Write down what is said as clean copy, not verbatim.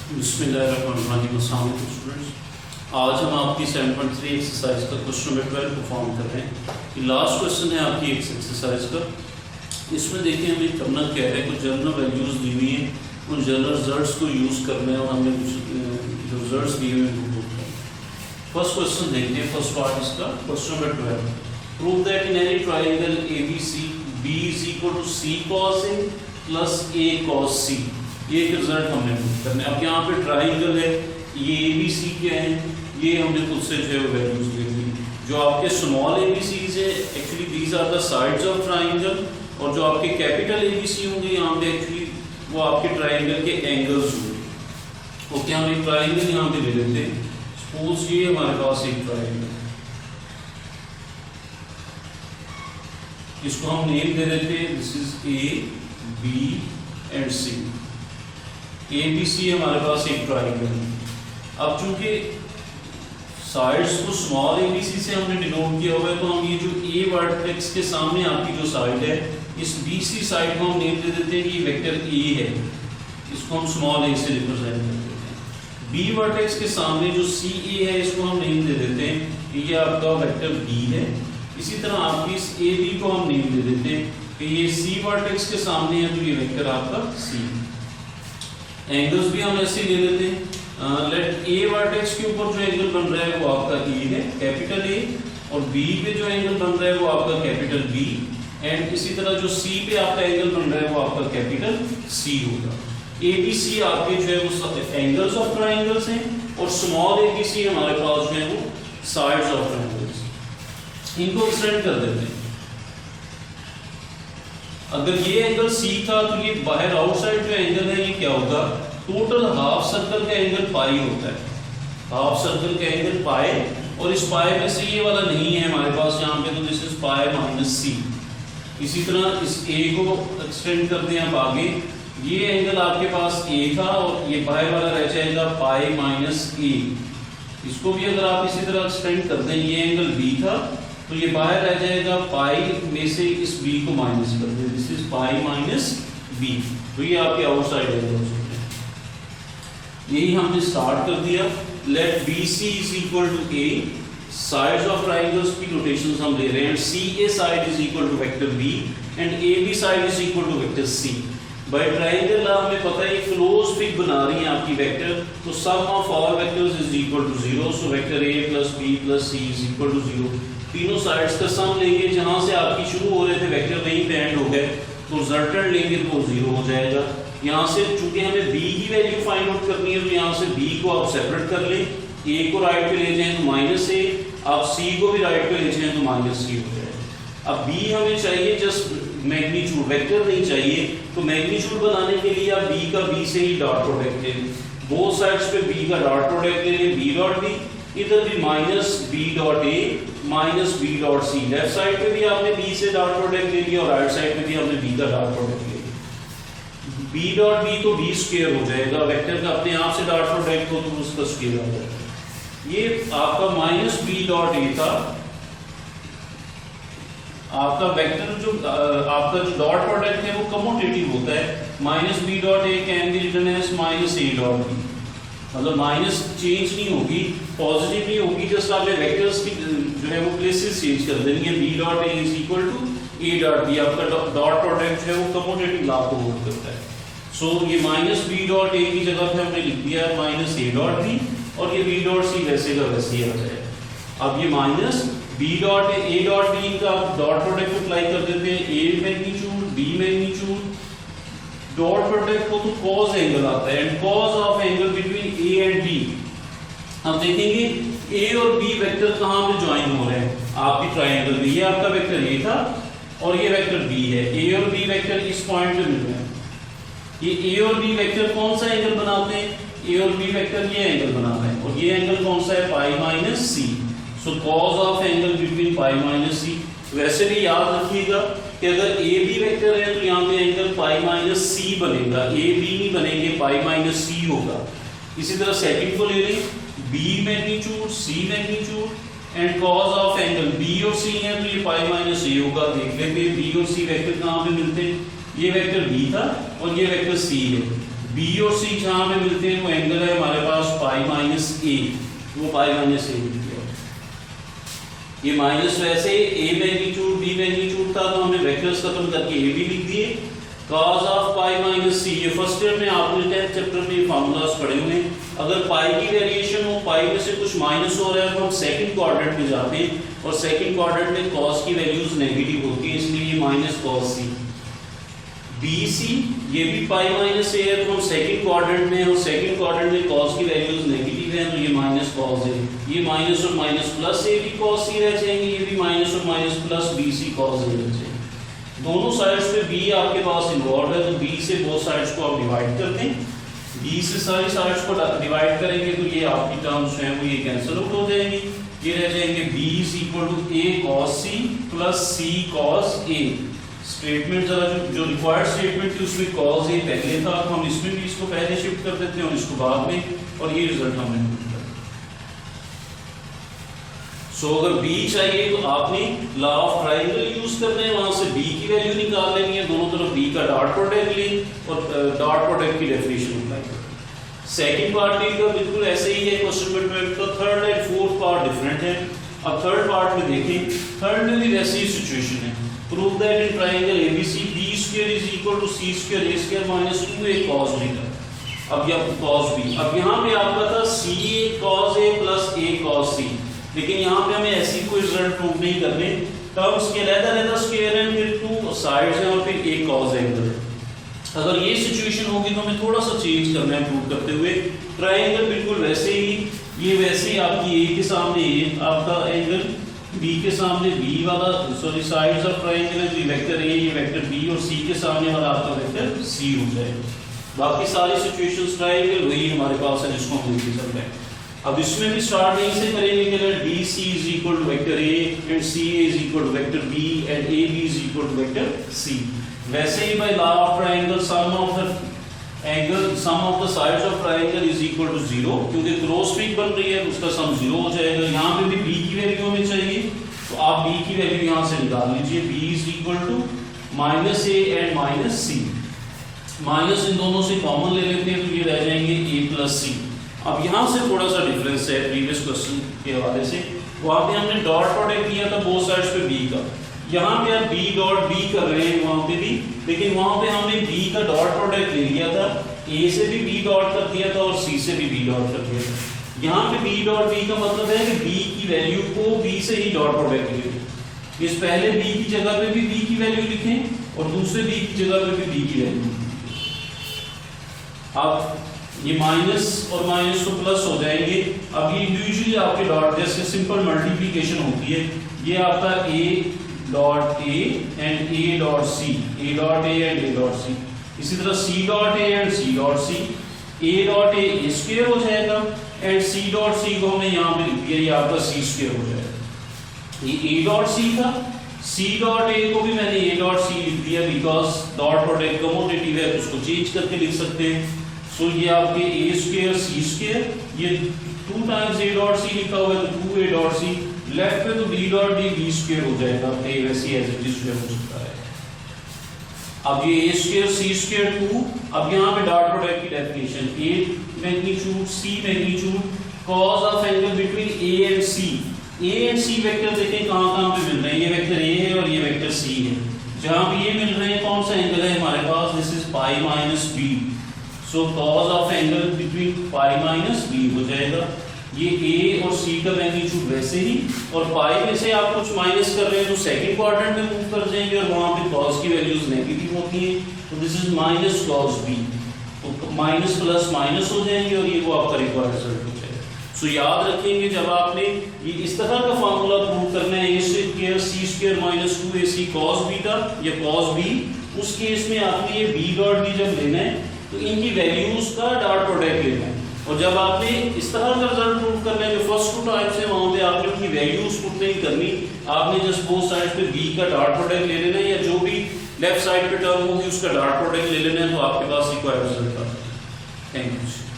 बिस्मिल्लाहिर्रहमानिर्रहीम। स्टूडेंट्स, आज हम आपकी 7.3 एक्सरसाइज का क्वेश्चन नंबर 12 परफॉर्म कर रहे हैं। ये लास्ट क्वेश्चन है आपकी एक्सरसाइज का। इसमें देखिए हमें करना क्या है, कुछ जनरल वैल्यूज़ दी हुई हैं, उन जनरल रिजल्ट्स को यूज़ करना है और हमने कुछ जो रिजल्ट्स दिए हुए हैं उनको प्रूव करना है। फर्स्ट क्वेश्चन देखते हैं, फर्स्ट पार्ट इसका question number 12। Prove that in any triangle ABC B is equal to C cos A plus A cos C। ये एक रिजल्ट हमने प्रूव करना है। अब यहाँ पे ट्राइंगल है, ये ABC क्या है, ये हमने खुद से जो है वैल्यूज ले ली। जो आपके स्मॉल ABCs है, actually these are the sides of triangle, और जो आपके कैपिटल ABC होंगे यहाँ पे एक्चुअली वो आपके ट्राइंगल के एंगल्स होंगे। ओके, हम एक ट्राइंगल यहाँ पे ले लेते हैं। सपोज ये हमारे पास एक ट्राइंगल, इसको हम नेम दे देते हैं, this is A B and C। ABC हमारे पास एक ट्राइंगल है। अब चूंकि साइड्स को स्मॉल ABC से हमने डिनोट किया हुआ है, तो हम ये जो A वर्टेक्स के सामने आपकी जो साइड है, इस BC साइड को हम नेम दे देते हैं कि ये वेक्टर A है, इसको हम स्मॉल a से रिप्रेजेंट कर देते हैं। B वर्टेक्स के सामने जो CA है, इसको हम नेम दे देते हैं कि ये आपका वेक्टर B है। इसी तरह आपकी इस AB को हम नेम दे देते हैं कि ये C वर्टेक्स के सामने है, तो ये वेक्टर आपका C। एंगल्स भी हम ऐसे ले लेते हैं। लेट A वर्टेक्स के ऊपर जो एंगल बन रहा है वो आपका A है, कैपिटल A, और B पे जो एंगल बन रहा है वो आपका कैपिटल B, एंड इसी तरह जो C पे आपका एंगल बन रहा है वो आपका कैपिटल C होगा। ABC आपके जो है वो एंगल्स ऑफ ट्राइंगल्स हैं, और स्मॉल ABC हमारे पास जो है वो साइड्स ऑफ ट्राइंगल्स। इनको एक्सटेंड कर देते हैं। अगर ये एंगल C था, तो ये बाहर आउटसाइड जो एंगल है ये क्या होगा, टोटल हाफ सर्कल का एंगल पाई होता है। हाफ सर्कल का एंगल पाई, और इस पाई में से ये वाला नहीं है हमारे पास यहाँ पे, तो this is pi minus C। इसी तरह इस A को एक्सटेंड कर दें आप आगे, ये एंगल आपके पास A था, और ये बाहर वाला रह जाएगा पाई माइनस A। इसको भी अगर आप इसी तरह एक्सटेंड कर दें, ये एंगल B था, तो ये बाहर रह जाएगा पाई में से इस B को माइनस कर दे, this is pi minus B। तो ये आपके आउटसाइड एंगल्स होते हैं। यही हमने स्टार्ट कर दिया। Let BC is equal to A, sides of triangles की नोटेशंस हम ले रहे हैं। CA side is equal to vector B and AB side is equal to vector C। By triangle हमें पता है क्लोज फिग बना रही है आपकी वेक्टर, तो sum of all vectors is equal to 0, so vector A plus B plus C is equal to 0। तीनों sides का सम लेंगे, जहां से आपकी शुरू हो रहे थे वेक्टर वहीं पे एंड हो गए, तो रिजल्टेंट लेंगे तो 0 हो जाएगा। यहाँ से चूंकि हमें B की वैल्यू फाइंड आउट करनी है, तो यहाँ से B को आप सेपरेट कर लें, A को राइट पे ले जाएं तो माइनस A, आप C को भी राइट पे ले जाएं तो माइनस C हो जाएगा। अब B हमें चाहिए जस्ट मैग्नीट्यूड, वेक्टर नहीं चाहिए, तो मैग्नीट्यूड बनाने के लिए आप B का B से ही डॉट प्रोडक्ट ले लें। बोथ साइड्स पे B का डॉट प्रोडक्ट ले लें, B डॉट B, इधर भी minus B dot A minus B dot C। Left side पे भी आपने B से डॉट प्रोडक्ट ले लिया, और राइट साइड पे भी आपने B का डॉट प्रोडक्ट ले लिया। B डॉट B तो B स्क्वायर हो जाएगा, वेक्टर का अपने आप से डॉट प्रोडक्ट हो तो उसका स्क्वायर हो जाएगा। ये आपका माइनस B डॉट A था, आपका वेक्टर जो आपका जो डॉट प्रोडक्ट है वो कम्यूटेटिव होता है। Minus B dot A can be written as minus A dot B, मतलब माइनस चेंज नहीं होगी, पॉजिटिव नहीं होगी, जस्ट आपने वेक्टर्स की जो है वो प्लेसेस चेंज कर देनी है। B dot A is equal to A dot B, आपका डॉट प्रोडक्ट जो है वो कम्यूटेटिव लॉ को होल्ड करता है। सो ये माइनस B डॉट A की जगह पे हमने लिख दिया माइनस A डॉट B, और ये B डॉट C वैसे का वैसे ही आ जाएगा। अब ये minus B dot A dot B का डॉट प्रोडक्ट अप्लाई कर देते हैं, A magnitude B magnitude, dot product को तो कॉस एंगल आता है, and cos of angle between A and B। अब देखेंगे A और B वेक्टर कहां पे ज्वाइन हो रहे हैं आपकी ट्रायंगल में। ये आपका वेक्टर A था और ये वेक्टर B है, A और B वेक्टर इस पॉइंट पे मिल रहे हैं। ये A और B वेक्टर कौन सा एंगल बनाते हैं, A और B वेक्टर ये एंगल बनाता है, और ये एंगल कौन सा है, pi minus C। So cos of angle between pi minus C। वैसे भी याद रखिएगा कि अगर A B वेक्टर है तो यहाँ पे एंगल पाई माइनस C बनेगा, A B नहीं बनेंगे, पाई माइनस C होगा। इसी तरह सेकंड को ले लें, B magnitude C magnitude and cos of angle B और C है, तो ये पाई माइनस A होगा। देख लेते हैं B और C वेक्टर कहाँ पे मिलते हैं, ये वेक्टर B था और ये वेक्टर C है। बी और सी जहां पे मिलते हैं वो एंगल है हमारे पास पाई माइनस ए, वो पाई माइनस ए मिल गया। ये माइनस वैसे ए मैग्नीट्यूड बी मैग्नीट्यूड था तो हमने वेक्टर्स खत्म करके ए भी लिख दिए। cos ऑफ पाई माइनस सी, ये फर्स्ट ईयर में आपने 10th चैप्टर में फार्मूलास पढ़े हुए हैं। अगर पाई की वेरिएशन हो, पाई में से कुछ माइनस हो रहा है तो हम सेकंड क्वाड्रेंट में जाते हैं और सेकंड क्वाड्रेंट में cos की वैल्यूज नेगेटिव होती है, इसलिए ये माइनस cos सी। बी सी ये भी पाई माइनस ए है तो हम सेकंड क्वाड्रेंट में, और सेकंड क्वाड्रेंट में cos की वैल्यूज नेगेटिव है तो ये माइनस cos ए। ये माइनस और माइनस प्लस ए भी cos सी रह जाएंगे, ये भी माइनस और minus plus B C cos A रह जाएंगे। दोनों साइड्स पे b आपके पास इन्वॉल्व है तो b से बोथ साइड्स को आप डिवाइड करते हैं। b से सारी साइड्स को डिवाइड करेंगे तो ये आपकी टर्म्स जो है वो ये कैंसिल आउट हो जाएंगी। ये रह जाएंगे b = a cos c plus c cos a। Statement जरा जो रिक्वायर्ड स्टेटमेंट थी उसमें cos a पहले था, तो हम इसमें भी इसको पहले शिफ्ट कर देते हैं और इसको बाद में, और ये रिजल्ट हमें मिलता है। सो अगर b चाहिए तो आपने लॉ ऑफ ट्रायंगल यूज करना है, वहां से b की वैल्यू निकाल लेनी है, दोनों तरफ b का डॉट प्रोडक्ट लें और डॉट प्रोडक्ट की डेफिनेशन अप्लाई करें। सेकंड पार्ट भी का बिल्कुल ऐसे ही है क्वेश्चन नंबर 12 का। Third and fourth part different है। अब थर्ड पार्ट में देखें, थर्ड में भी वैसी ही सिचुएशन है। Prove that in triangle ABC b² = c² a² - 2a cos b। अब यह cos b, अब यहां पे आपका था ca cos a plus a cos c, लेकिन यहाँ पे हमें ऐसी कोई रिजल्ट प्रूव नहीं करने। टर्म्स के अलग-अलग स्क्वायर हैं, फिर टू साइड्स हैं और फिर एक cos एंगल है। अगर ये सिचुएशन होगी तो हमें थोड़ा सा चेंज करना है प्रूव करते हुए। ट्रायंगल बिल्कुल वैसे ही, ये वैसे ही आपकी a के सामने a आपका एंगल, b के सामने b वाला, सॉरी साइड्स ऑफ ट्रायंगल है, ये वेक्टर a, ये वेक्टर b, और c के सामने वाला आपका वेक्टर c हो जाएगा। बाकी सारी सिचुएशंस ट्रायंगल वही हमारे पास है जिसको हम लिख सकते हैं। अब इसमें भी स्टार्ट यहीं से करेंगे कि BC = vector A and CA = vector B and AB = vector C। वैसे ही by law of triangle sum of the sides of triangle = 0, क्योंकि क्रॉस ट्रीक बन रही है तो उसका सम 0 हो जाएगा। यहाँ पे भी B की वैल्यू हमें चाहिए तो आप B की वैल्यू यहाँ से निकाल लीजिए। B = -a and -c, minus इन दोनों से कॉमन ले लेते हैं तो ये रह जाएंगे a + c। अब यहाँ से थोड़ा सा डिफरेंस है प्रीवियस क्वेश्चन के हवाले से। वहाँ पे हमने डॉट प्रोडक्ट किया था बोथ साइड्स पे b का, यहाँ पे आप b डॉट b कर रहे हैं वहाँ पे भी, लेकिन वहाँ पे हमने b का डॉट प्रोडक्ट ले लिया था, a से भी b डॉट कर दिया था और c से भी b डॉट कर दिया था। यहाँ पे b डॉट b का मतलब है कि b की वैल्यू को b से ही डॉट प्रोडक्ट लेंगे। इस पहले b की जगह पे भी b की वैल्यू लिखें और दूसरे b की जगह पे भी b की वैल्यू। अब ये माइनस और माइनस तो प्लस हो जाएंगे। अब ये इंडिविजुअली आपके डॉट, जैसे सिंपल मल्टीप्लिकेशन होती है, ये आपका a dot a and a dot c, a dot a and a dot c। इसी तरह c dot a and c dot c, a dot a² हो जाएगा एंड c डॉट c को हमने यहाँ पे लिख दिया, ये आपका c² हो जाएगा। ये a डॉट c था, c डॉट a को भी मैंने a डॉट c लिख दिया बिकॉज डॉट प्रोडक्ट कमोटेटिव है तो उसको चेंज करके लिख सकते हैं। सो ये आपके a² c², ये 2 टाइम्स a डॉट c लिखा हुआ है तो 2a डॉट c, लेफ्ट पे तो b डॉट d b² हो जाएगा, a वैसे एज इट इज हो सकता है। अब ये a² c² 2, अब यहाँ पे डॉट प्रोडक्ट की definition, a magnitude c magnitude cos of angle between a and c। a and c vector देखें कहाँ पे मिल रहे हैं, ये वेक्टर a है और ये वेक्टर c है। जहाँ भी ये मिल रहे हैं कौन सा एंगल है हमारे पास, this is pi minus b। So cos of angle between pi minus b हो जाएगा। ये a और c का मैग्नीट्यूड वैसे ही, और पाई में से आप कुछ माइनस कर रहे हैं तो सेकंड क्वाड्रेंट में मूव कर जाएंगे और वहां पे cos की वैल्यूज नेगेटिव होती हैं तो this is minus cos b, तो माइनस प्लस माइनस हो जाएंगे और ये वो आपका रिक्वायर्ड रिजल्ट हो जाएगा। सो याद रखेंगे जब आपने ये इस तरह का फार्मूला प्रूव करना है a² c² - 2ac cos beta या cos b, उस केस में आपने ये b डॉट b जब लेना है तो इनकी वैल्यूज का डॉट प्रोडक्ट लेना है, और जब आपने इस तरह का रिजल्ट प्रूव करना है जो फर्स्ट टू टाइप्स है वहां पे आपने उनकी वैल्यूज पुट नहीं करनी, आपने जस्ट बोथ साइड पे b का डॉट प्रोडक्ट ले लेना है या जो भी लेफ्ट साइड पे टर्म होगी उसका डॉट प्रोडक्ट ले लेना है तो आपके पास रिक्वायर्ड रिजल्ट आ जाएगा। Thank you.